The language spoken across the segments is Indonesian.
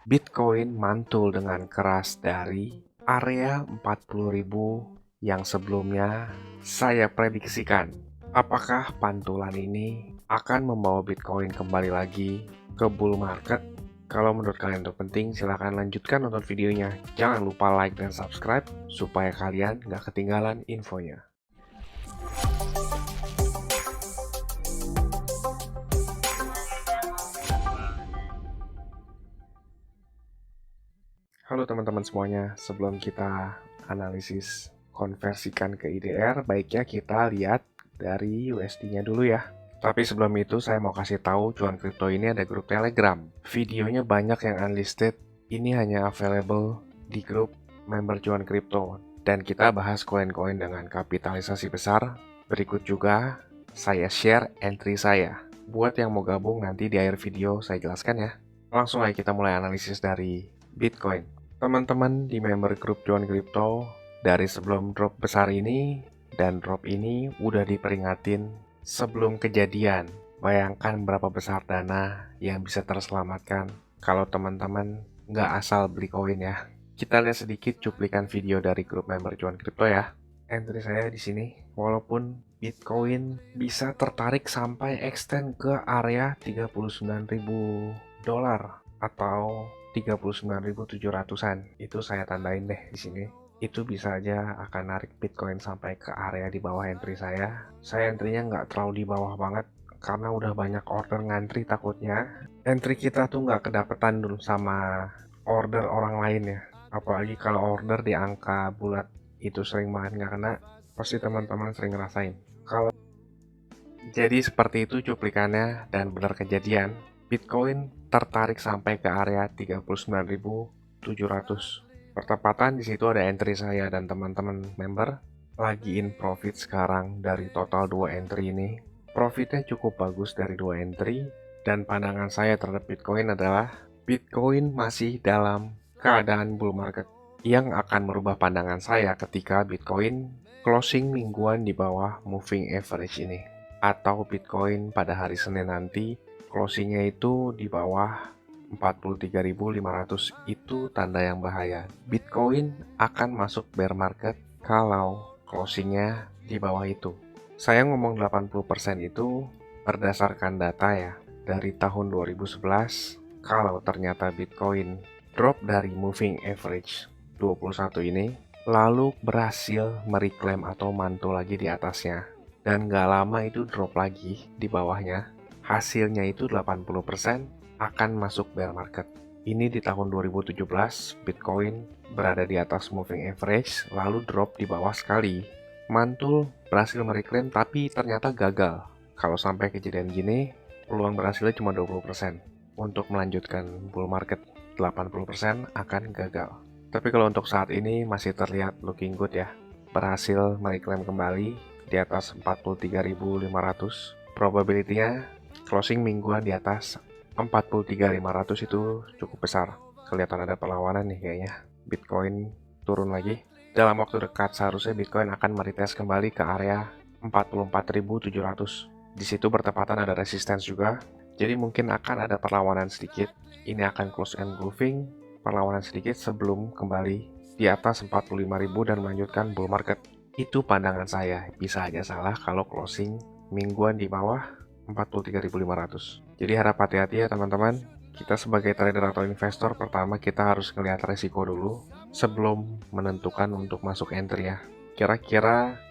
Bitcoin mantul dengan keras dari area 40.000 yang sebelumnya saya prediksikan. Apakah pantulan ini akan membawa Bitcoin kembali lagi ke bull market? Kalau menurut kalian itu penting, silahkan lanjutkan nonton videonya. Jangan lupa like dan subscribe supaya kalian nggak ketinggalan infonya. Halo teman-teman semuanya, sebelum kita analisis konversikan ke IDR, baiknya kita lihat dari USD-nya dulu ya. Tapi sebelum itu saya mau kasih tahu cuan kripto ini ada grup Telegram. Videonya banyak yang unlisted, ini hanya available di grup member cuan kripto. Dan kita bahas koin-koin dengan kapitalisasi besar. Berikut juga saya share entry saya. Buat yang mau gabung nanti di akhir video saya jelaskan ya. Langsung aja kita mulai analisis dari Bitcoin. Teman-teman di member grup cuan kripto, dari sebelum drop besar ini dan drop ini udah diperingatin sebelum kejadian. Bayangkan berapa besar dana yang bisa terselamatkan kalau teman-teman nggak asal beli koin ya. Kita lihat sedikit cuplikan video dari grup member cuan kripto ya. Entry saya di sini, walaupun Bitcoin bisa tertarik sampai extend ke area 39.000 dolar atau 39.700-an. Itu saya tandain deh di sini. Itu bisa aja akan narik Bitcoin sampai ke area di bawah entry saya. Saya entry-nya nggak terlalu di bawah banget karena udah banyak order ngantri takutnya. Entry kita tuh nggak kedapetan dulu sama order orang lain ya. Apalagi kalau order di angka bulat itu sering banget nggak kena. Pasti teman-teman sering ngerasain. Kalau jadi seperti itu cuplikannya dan benar kejadian. Bitcoin tertarik sampai ke area 39.700. Pertepatan di situ ada entry saya dan teman-teman member lagi in profit sekarang dari total 2 entry ini. Profitnya cukup bagus dari 2 entry dan pandangan saya terhadap Bitcoin adalah Bitcoin masih dalam keadaan bull market yang akan merubah pandangan saya ketika Bitcoin closing mingguan di bawah moving average ini atau Bitcoin pada hari Senin nanti closingnya itu di bawah 43.500. Itu tanda yang bahaya. Bitcoin akan masuk bear market kalau closingnya di bawah itu. Saya ngomong 80% itu berdasarkan data ya. Dari tahun 2011, kalau ternyata Bitcoin drop dari moving average 21 ini, lalu berhasil mereklaim atau mantul lagi di atasnya. Dan gak lama itu drop lagi di bawahnya. Hasilnya itu 80% akan masuk bear market. Ini di tahun 2017, Bitcoin berada di atas moving average, lalu drop di bawah sekali. Mantul berhasil mereklaim tapi ternyata gagal. Kalau sampai kejadian gini, peluang berhasilnya cuma 20%. Untuk melanjutkan bull market, 80% akan gagal. Tapi kalau untuk saat ini masih terlihat looking good ya. Berhasil mereklaim kembali di atas 43.500. Probability-nya closing mingguan di atas 43.500 itu cukup besar. Kelihatan ada perlawanan nih kayaknya. Bitcoin turun lagi. Dalam waktu dekat seharusnya Bitcoin akan meretest kembali ke area 44.700. Di situ bertepatan ada resistance juga. Jadi mungkin akan ada perlawanan sedikit. Ini akan close engulfing, perlawanan sedikit sebelum kembali di atas 45.000 dan melanjutkan bull market. Itu pandangan saya. Bisa aja salah kalau closing mingguan di bawah 43.500. Jadi harap hati-hati ya teman-teman. Kita sebagai trader atau investor, pertama kita harus melihat resiko dulu sebelum menentukan untuk masuk entry ya. Kira-kira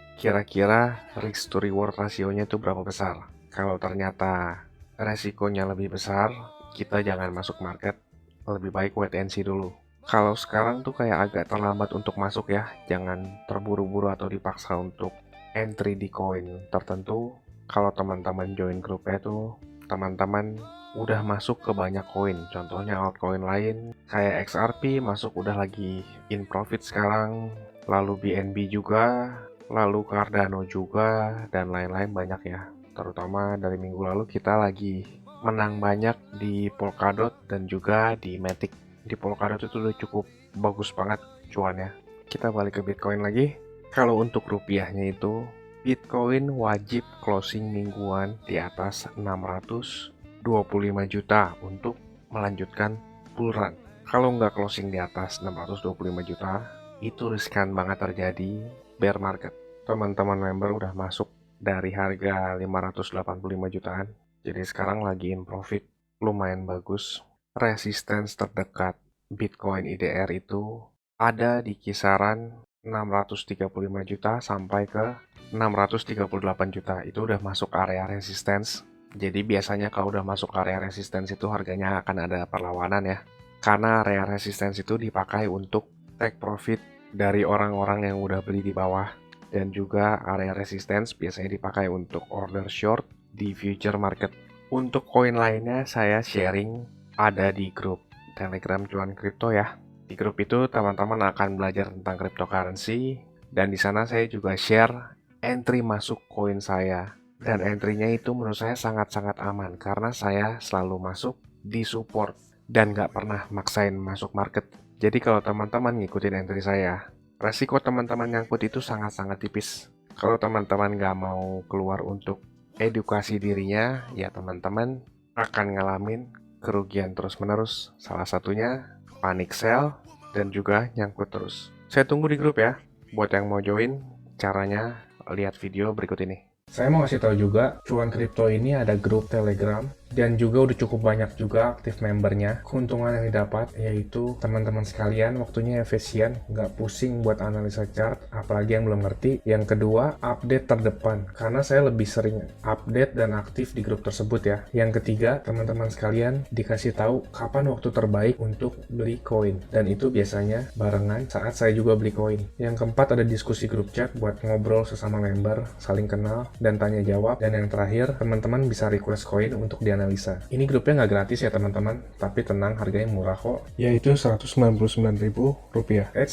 risk to reward rasionya itu berapa besar. Kalau ternyata resikonya lebih besar, kita jangan masuk market. Lebih baik wait and see dulu. Kalau sekarang tuh kayak agak terlambat untuk masuk ya. Jangan terburu-buru atau dipaksa untuk entry di koin tertentu. Kalau teman-teman join grupnya tuh, teman-teman udah masuk ke banyak koin. Contohnya altcoin lain kayak XRP masuk udah lagi in profit sekarang, lalu BNB juga, lalu Cardano juga, dan lain-lain banyak ya. Terutama dari minggu lalu kita lagi menang banyak di Polkadot dan juga di Matic. Di Polkadot itu udah cukup bagus banget cuannya. Kita balik ke Bitcoin lagi. Kalau untuk rupiahnya itu, Bitcoin wajib closing mingguan di atas 625 juta untuk melanjutkan bull run. Kalau nggak closing di atas 625 juta, itu riskan banget terjadi bear market. Teman-teman member udah masuk dari harga 585 jutaan, jadi sekarang lagi in profit lumayan bagus. Resistance terdekat Bitcoin IDR itu ada di kisaran 635 juta sampai ke 638 juta. Itu udah masuk area resistance. Jadi biasanya kalau udah masuk area resistance itu harganya akan ada perlawanan ya. Karena area resistance itu dipakai untuk take profit dari orang-orang yang udah beli di bawah. Dan juga area resistance biasanya dipakai untuk order short di future market. Untuk koin lainnya saya sharing ada di grup Telegram Cuan Kripto ya. Di grup itu teman-teman akan belajar tentang cryptocurrency dan di sana saya juga share entry masuk koin saya. Dan entry-nya itu menurut saya sangat-sangat aman karena saya selalu masuk di support dan nggak pernah maksain masuk market. Jadi kalau teman-teman ngikutin entry saya, resiko teman-teman nyangkut itu sangat-sangat tipis. Kalau teman-teman nggak mau keluar untuk edukasi dirinya, ya teman-teman akan ngalamin kerugian terus-menerus. Salah satunya panic sell dan juga nyangkut terus. Saya tunggu di grup ya. Buat yang mau join, caranya lihat video berikut ini. Saya mau kasih tahu juga, Cuan Kripto ini ada grup Telegram dan juga udah cukup banyak juga aktif membernya. Keuntungan yang didapat yaitu teman-teman sekalian waktunya efisien, nggak pusing buat analisa chart, apalagi yang belum ngerti. Yang kedua, update terdepan, karena saya lebih sering update dan aktif di grup tersebut ya. Yang ketiga, teman-teman sekalian dikasih tahu kapan waktu terbaik untuk beli koin, dan itu biasanya barengan saat saya juga beli koin. Yang keempat, ada diskusi grup chat buat ngobrol sesama member, saling kenal, dan tanya jawab. Dan yang terakhir, teman-teman bisa request koin untuk dianalisa. Ini grupnya nggak gratis ya teman-teman, tapi tenang, harganya murah kok, yaitu Rp199.000.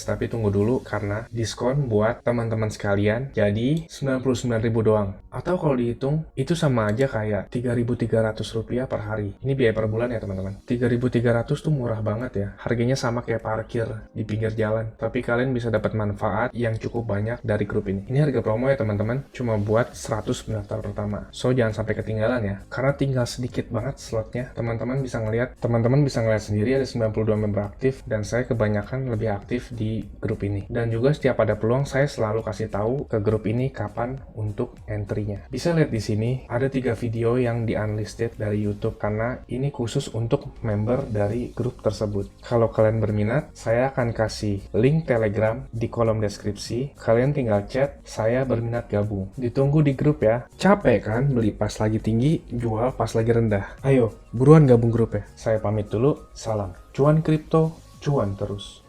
Tapi tunggu dulu karena diskon buat teman-teman sekalian, jadi Rp99.000 doang. Atau kalau dihitung, itu sama aja kayak Rp3.300 per hari. Ini biaya per bulan ya teman-teman. Rp3.300 tuh murah banget ya, harganya sama kayak parkir di pinggir jalan, tapi kalian bisa dapat manfaat yang cukup banyak dari grup ini. Ini harga promo ya teman-teman, cuma buat 100 pendaftar pertama. So jangan sampai ketinggalan ya, karena tinggal sedikit banget slotnya. Teman-teman bisa ngelihat sendiri ada 92 member aktif dan saya kebanyakan lebih aktif di grup ini. Dan juga setiap ada peluang saya selalu kasih tahu ke grup ini kapan untuk entry-nya. Bisa lihat di sini ada 3 video yang di unlisted dari YouTube karena ini khusus untuk member dari grup tersebut. Kalau kalian berminat, saya akan kasih link Telegram di kolom deskripsi. Kalian tinggal chat, saya berminat gabung. Ditunggu di grup ya. Capek kan beli pas lagi tinggi, jual pas lagi rendah. Ayo, buruan gabung grup ya. Saya pamit dulu, salam. Cuan kripto, cuan terus.